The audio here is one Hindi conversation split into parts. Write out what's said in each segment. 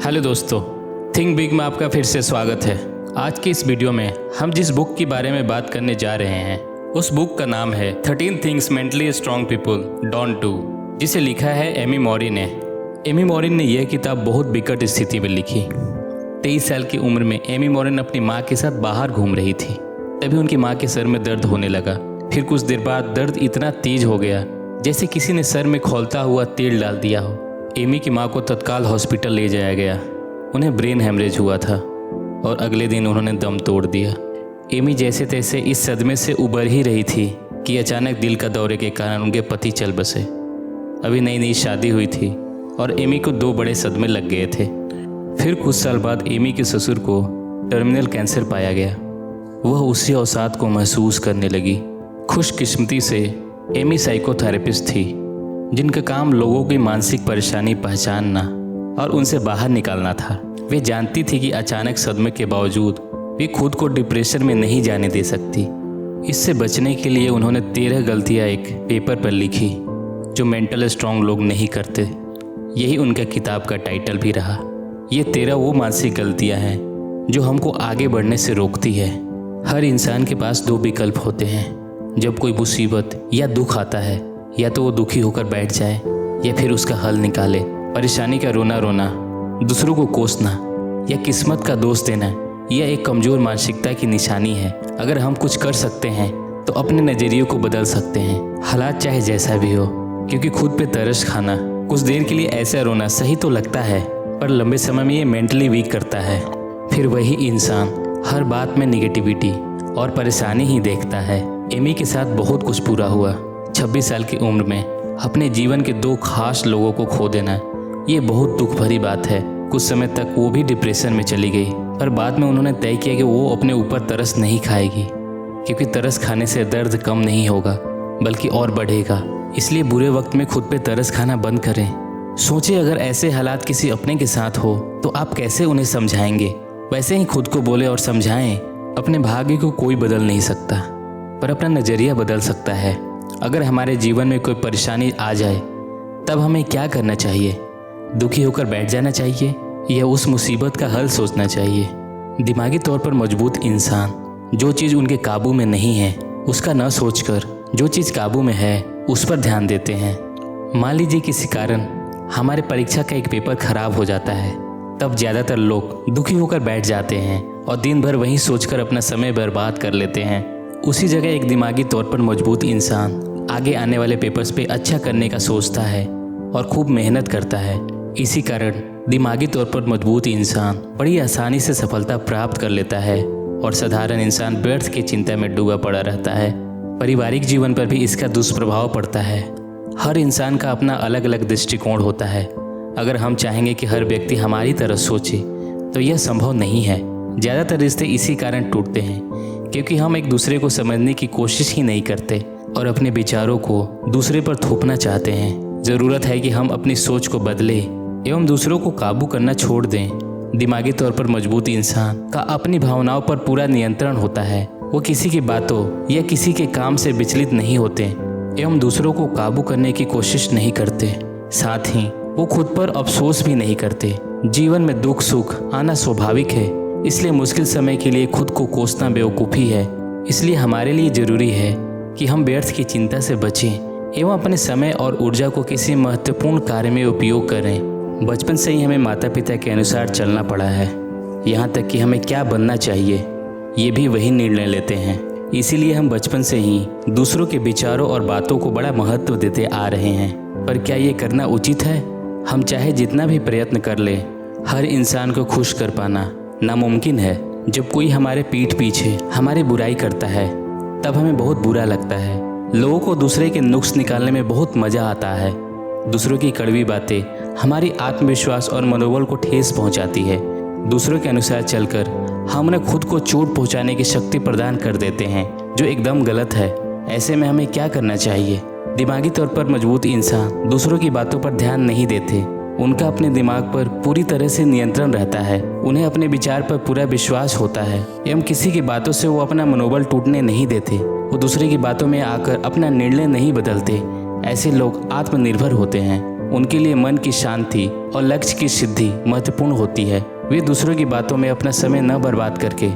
हेलो दोस्तों, थिंक बिग में आपका फिर से स्वागत है। आज की इस वीडियो में हम जिस बुक के बारे में बात करने जा रहे हैं उस बुक का नाम है 13 things mentally strong people don't do, जिसे लिखा है एमी मॉरी ने। एमी मॉरिन ने यह किताब बहुत विकट स्थिति में लिखी। 23 साल की उम्र में एमी मॉरिन अपनी माँ के साथ बाहर घूम रही थी। तभी उनकी माँ के सर में दर्द होने लगा। फिर कुछ देर बाद दर्द इतना तेज हो गया जैसे किसी ने सर में खौलता हुआ तेल डाल दिया हो। एमी की माँ को तत्काल हॉस्पिटल ले जाया गया। उन्हें ब्रेन हेमरेज हुआ था और अगले दिन उन्होंने दम तोड़ दिया। एमी जैसे तैसे इस सदमे से उबर ही रही थी कि अचानक दिल का दौरे के कारण उनके पति चल बसे। अभी नई नई शादी हुई थी और एमी को 2 बड़े सदमे लग गए थे। फिर कुछ साल बाद एमी के ससुर को टर्मिनल कैंसर पाया गया। वह उसी अवसाद को महसूस करने लगी। खुशकिस्मती से एमी साइकोथेरेपिस्ट थी, जिनका काम लोगों की मानसिक परेशानी पहचानना और उनसे बाहर निकालना था। वे जानती थी कि अचानक सदमे के बावजूद वे खुद को डिप्रेशन में नहीं जाने दे सकती। इससे बचने के लिए उन्होंने 13 गलतियां एक पेपर पर लिखी जो मेंटल स्ट्रॉन्ग लोग नहीं करते। यही उनका किताब का टाइटल भी रहा। ये 13 वो मानसिक गलतियां हैं जो हमको आगे बढ़ने से रोकती है। हर इंसान के पास 2 विकल्प होते हैं। जब कोई मुसीबत या दुख आता है, या तो वो दुखी होकर बैठ जाए या फिर उसका हल निकाले। परेशानी का रोना रोना, दूसरों को कोसना या किस्मत का दोष देना, यह एक कमज़ोर मानसिकता की निशानी है। अगर हम कुछ कर सकते हैं तो अपने नज़रिए को बदल सकते हैं, हालात चाहे जैसा भी हो। क्योंकि खुद पे तरस खाना, कुछ देर के लिए ऐसा रोना सही तो लगता है, पर लंबे समय में ये मेंटली वीक करता है। फिर वही इंसान हर बात में निगेटिविटी और परेशानी ही देखता है। एमी के साथ बहुत कुछ पूरा हुआ। 26 साल की उम्र में अपने जीवन के 2 खास लोगों को खो देना, ये बहुत दुख भरी बात है। कुछ समय तक वो भी डिप्रेशन में चली गई, पर बाद में उन्होंने तय किया कि वो अपने ऊपर तरस नहीं खाएगी, क्योंकि तरस खाने से दर्द कम नहीं होगा बल्कि और बढ़ेगा। इसलिए बुरे वक्त में खुद पे तरस खाना बंद करें। सोचिए, अगर ऐसे हालात किसी अपने के साथ हो तो आप कैसे उन्हें समझाएंगे। वैसे ही खुद को बोले और समझाएं। अपने भाग्य को कोई बदल नहीं सकता, पर अपना नज़रिया बदल सकता है। अगर हमारे जीवन में कोई परेशानी आ जाए तब हमें क्या करना चाहिए? दुखी होकर बैठ जाना चाहिए या उस मुसीबत का हल सोचना चाहिए? दिमागी तौर पर मजबूत इंसान जो चीज़ उनके काबू में नहीं है उसका न सोचकर जो चीज़ काबू में है उस पर ध्यान देते हैं। मान लीजिए किसी कारण हमारे परीक्षा का एक पेपर खराब हो जाता है, तब ज़्यादातर लोग दुखी होकर बैठ जाते हैं और दिन भर वही सोचकर अपना समय बर्बाद कर लेते हैं। उसी जगह एक दिमागी तौर पर मजबूत इंसान आगे आने वाले पेपर्स पे अच्छा करने का सोचता है और खूब मेहनत करता है। इसी कारण दिमागी तौर पर मजबूत इंसान बड़ी आसानी से सफलता प्राप्त कर लेता है और साधारण इंसान व्यर्थ की चिंता में डूबा पड़ा रहता है। पारिवारिक जीवन पर भी इसका दुष्प्रभाव पड़ता है। हर इंसान का अपना अलग अलग दृष्टिकोण होता है। अगर हम चाहेंगे कि हर व्यक्ति हमारी तरह सोचे तो यह संभव नहीं है। ज़्यादातर रिश्ते इसी कारण टूटते हैं क्योंकि हम एक दूसरे को समझने की कोशिश ही नहीं करते और अपने विचारों को दूसरे पर थोपना चाहते हैं। ज़रूरत है कि हम अपनी सोच को बदलें एवं दूसरों को काबू करना छोड़ दें। दिमागी तौर पर मजबूत इंसान का अपनी भावनाओं पर पूरा नियंत्रण होता है। वो किसी की बातों या किसी के काम से विचलित नहीं होते एवं दूसरों को काबू करने की कोशिश नहीं करते। साथ ही वो खुद पर अफसोस भी नहीं करते। जीवन में दुख सुख आना स्वाभाविक है, इसलिए मुश्किल समय के लिए खुद को कोसना बेवकूफ़ी है। इसलिए हमारे लिए ज़रूरी है कि हम व्यर्थ की चिंता से बचें एवं अपने समय और ऊर्जा को किसी महत्वपूर्ण कार्य में उपयोग करें। बचपन से ही हमें माता पिता के अनुसार चलना पड़ा है, यहाँ तक कि हमें क्या बनना चाहिए ये भी वही निर्णय लेते हैं। इसीलिए हम बचपन से ही दूसरों के विचारों और बातों को बड़ा महत्व देते आ रहे हैं। पर क्या ये करना उचित है? हम चाहे जितना भी प्रयत्न कर लें, हर इंसान को खुश कर पाना नामुमकिन है। जब कोई हमारे पीठ पीछे हमारी बुराई करता है तब हमें बहुत बुरा लगता है। लोगों को दूसरे के नुक्स निकालने में बहुत मज़ा आता है। दूसरों की कड़वी बातें हमारी आत्मविश्वास और मनोबल को ठेस पहुंचाती है। दूसरों के अनुसार चलकर हम उन्हें खुद को चोट पहुंचाने की शक्ति प्रदान कर देते हैं, जो एकदम गलत है। ऐसे में हमें क्या करना चाहिए? दिमागी तौर पर मजबूत इंसान दूसरों की बातों पर ध्यान नहीं देते। उनका अपने दिमाग पर पूरी तरह से नियंत्रण रहता है। उन्हें अपने विचार पर पूरा विश्वास होता है एवं किसी की बातों से वो अपना मनोबल टूटने नहीं देते। वो दूसरे की बातों में आकर अपना निर्णय नहीं बदलते। ऐसे लोग आत्मनिर्भर होते हैं। उनके लिए मन की शांति और लक्ष्य की सिद्धि महत्वपूर्ण होती है। वे दूसरों की बातों में अपना समय न बर्बाद करके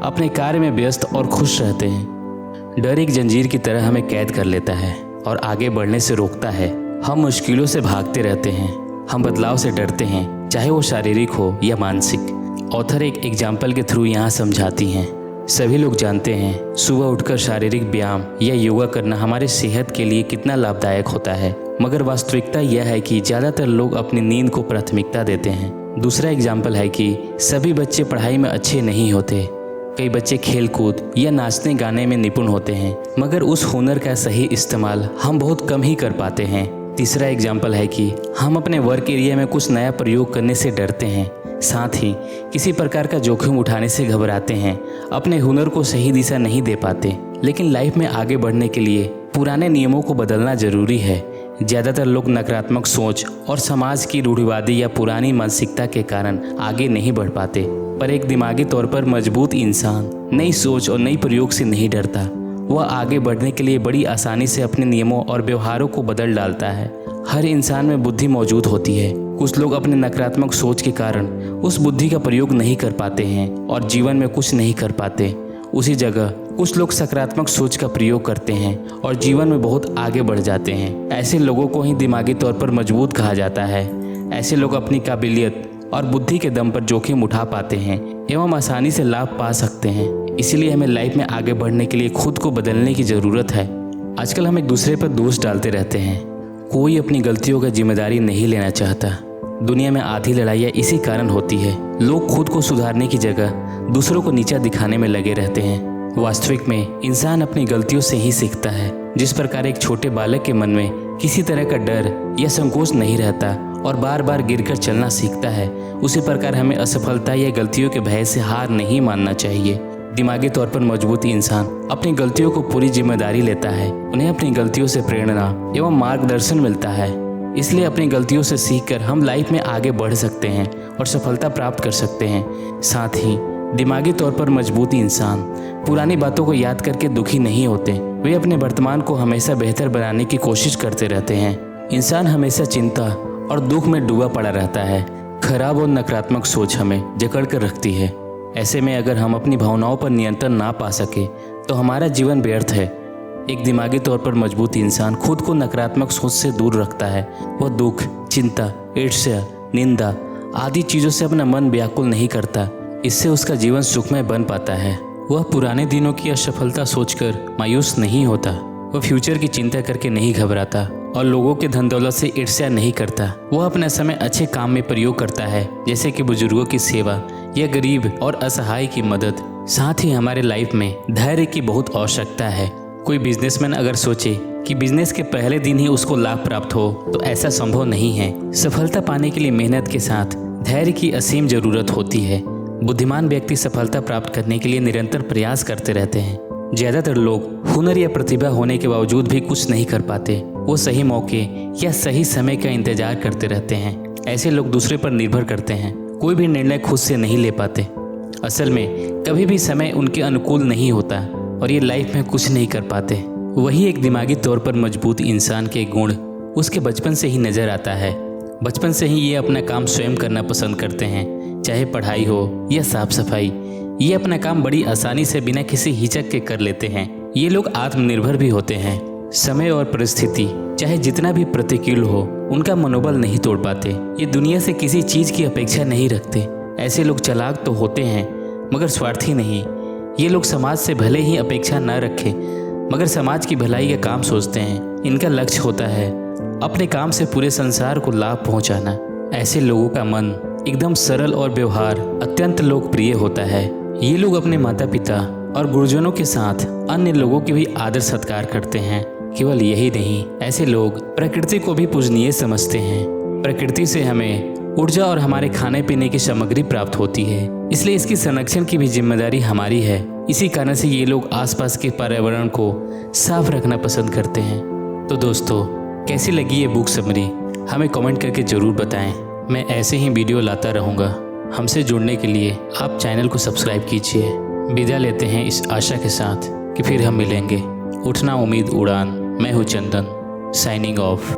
अपने कार्य में व्यस्त और खुश रहते हैं। डर एक जंजीर की तरह हमें कैद कर लेता है और आगे बढ़ने से रोकता है। हम मुश्किलों से भागते रहते हैं, हम बदलाव से डरते हैं, चाहे वो शारीरिक हो या मानसिक। ऑथर एक एग्जाम्पल के थ्रू यहाँ समझाती हैं। सभी लोग जानते हैं सुबह उठकर शारीरिक व्यायाम या योगा करना हमारे सेहत के लिए कितना लाभदायक होता है, मगर वास्तविकता यह है कि ज़्यादातर लोग अपनी नींद को प्राथमिकता देते हैं। दूसरा एग्जाम्पल है कि सभी बच्चे पढ़ाई में अच्छे नहीं होते। कई बच्चे खेलकूद या नाचने गाने में निपुण होते हैं, मगर उस हुनर का सही इस्तेमाल हम बहुत कम ही कर पाते हैं। तीसरा एग्जाम्पल है कि हम अपने वर्क एरिया में कुछ नया प्रयोग करने से डरते हैं, साथ ही किसी प्रकार का जोखिम उठाने से घबराते हैं, अपने हुनर को सही दिशा नहीं दे पाते। लेकिन लाइफ में आगे बढ़ने के लिए पुराने नियमों को बदलना जरूरी है। ज़्यादातर लोग नकारात्मक सोच और समाज की रूढ़िवादी या पुरानी मानसिकता के कारण आगे नहीं बढ़ पाते, पर एक दिमागी तौर पर मजबूत इंसान नई सोच और नई प्रयोग से नहीं डरता। वह आगे बढ़ने के लिए बड़ी आसानी से अपने नियमों और व्यवहारों को बदल डालता है। हर इंसान में बुद्धि मौजूद होती है। कुछ लोग अपने नकारात्मक सोच के कारण उस बुद्धि का प्रयोग नहीं कर पाते हैं और जीवन में कुछ नहीं कर पाते। उसी जगह कुछ लोग सकारात्मक सोच का प्रयोग करते हैं और जीवन में बहुत आगे बढ़ जाते हैं। ऐसे लोगों को ही दिमागी तौर पर मजबूत कहा जाता है। ऐसे लोग अपनी काबिलियत और बुद्धि के दम पर जोखिम उठा पाते हैं एवं आसानी से लाभ पा सकते हैं। इसीलिए हमें लाइफ में आगे बढ़ने के लिए खुद को बदलने की ज़रूरत है। आजकल हम एक दूसरे पर दोष डालते रहते हैं। कोई अपनी गलतियों का जिम्मेदारी नहीं लेना चाहता। दुनिया में आधी लड़ाइयाँ इसी कारण होती है। लोग खुद को सुधारने की जगह दूसरों को नीचा दिखाने में लगे रहते हैं। वास्तविक में इंसान अपनी गलतियों से ही सीखता है। जिस प्रकार एक छोटे बालक के मन में किसी तरह का डर या संकोच नहीं रहता और बार बार गिरकर चलना सीखता है, उसी प्रकार हमें असफलता या गलतियों के भय से हार नहीं मानना चाहिए। दिमागी तौर पर मजबूत इंसान अपनी गलतियों को पूरी जिम्मेदारी लेता है। उन्हें अपनी गलतियों से प्रेरणा एवं मार्गदर्शन मिलता है। इसलिए अपनी गलतियों से सीखकर हम लाइफ में आगे बढ़ सकते हैं और सफलता प्राप्त कर सकते हैं। साथ ही दिमागी तौर पर मजबूत इंसान पुरानी बातों को याद करके दुखी नहीं होते। वे अपने वर्तमान को हमेशा बेहतर बनाने की कोशिश करते रहते हैं। इंसान हमेशा चिंता और दुख में डूबा पड़ा रहता है। खराब और नकारात्मक सोच हमें जकड़ कर रखती है। ऐसे में अगर हम अपनी भावनाओं पर नियंत्रण ना पा सके तो हमारा जीवन व्यर्थ है। एक दिमागी तौर पर मजबूत इंसान खुद को नकारात्मक सोच से दूर रखता है। वह दुख, चिंता, ईर्ष्या, निंदा आदि चीज़ों से अपना मन व्याकुल नहीं करता। इससे उसका जीवन सुखमय बन पाता है। वह पुराने दिनों की असफलता सोचकर मायूस नहीं होता। वह फ्यूचर की चिंता करके नहीं घबराता और लोगों के धन दौलत से ईर्ष्या नहीं करता। वह अपना समय अच्छे काम में प्रयोग करता है, जैसे कि बुजुर्गों की सेवा या गरीब और असहाय की मदद। साथ ही हमारे लाइफ में धैर्य की बहुत आवश्यकता है। कोई बिजनेसमैन अगर सोचे कि बिजनेस के पहले दिन ही उसको लाभ प्राप्त हो तो ऐसा संभव नहीं है। सफलता पाने के लिए मेहनत के साथ धैर्य की असीम जरूरत होती है। बुद्धिमान व्यक्ति सफलता प्राप्त करने के लिए निरंतर प्रयास करते रहते हैं। ज़्यादातर लोग हुनर या प्रतिभा होने के बावजूद भी कुछ नहीं कर पाते। वो सही मौके या सही समय का इंतजार करते रहते हैं। ऐसे लोग दूसरे पर निर्भर करते हैं। कोई भी निर्णय खुद से नहीं ले पाते। असल में कभी भी समय उनके अनुकूल नहीं होता और ये लाइफ में कुछ नहीं कर पाते। वही एक दिमागी तौर पर मजबूत इंसान के गुण उसके बचपन से ही नजर आता है। बचपन से ही ये अपना काम स्वयं करना पसंद करते हैं, चाहे पढ़ाई हो या साफ सफाई। ये अपना काम बड़ी आसानी से बिना किसी हिचक के कर लेते हैं। ये लोग आत्मनिर्भर भी होते हैं। समय और परिस्थिति चाहे जितना भी प्रतिकूल हो, उनका मनोबल नहीं तोड़ पाते। ये दुनिया से किसी चीज़ की अपेक्षा नहीं रखते। ऐसे लोग चालाक तो होते हैं मगर स्वार्थी नहीं। ये लोग समाज से भले ही अपेक्षा न रखें मगर समाज की भलाई का काम सोचते हैं। इनका लक्ष्य होता है अपने काम से पूरे संसार को लाभ पहुंचाना। ऐसे लोगों का मन एकदम सरल और व्यवहार अत्यंत लोकप्रिय होता है। ये लोग अपने माता पिता और गुरुजनों के साथ अन्य लोगों की भी आदर सत्कार करते हैं। केवल यही नहीं, ऐसे लोग प्रकृति को भी पूजनीय समझते हैं। प्रकृति से हमें ऊर्जा और हमारे खाने पीने की सामग्री प्राप्त होती है, इसलिए इसकी संरक्षण की भी जिम्मेदारी हमारी है। इसी कारण से ये लोग आसपास के पर्यावरण को साफ रखना पसंद करते हैं। तो दोस्तों, कैसी लगी ये बुक समरी हमें कमेंट करके ज़रूर बताएं। मैं ऐसे ही वीडियो लाता रहूँगा। हमसे जुड़ने के लिए आप चैनल को सब्सक्राइब कीजिए। विदा लेते हैं इस आशा के साथ कि फिर हम मिलेंगे। उठना उम्मीद उड़ान। मैं हूँ चंदन, साइनिंग ऑफ।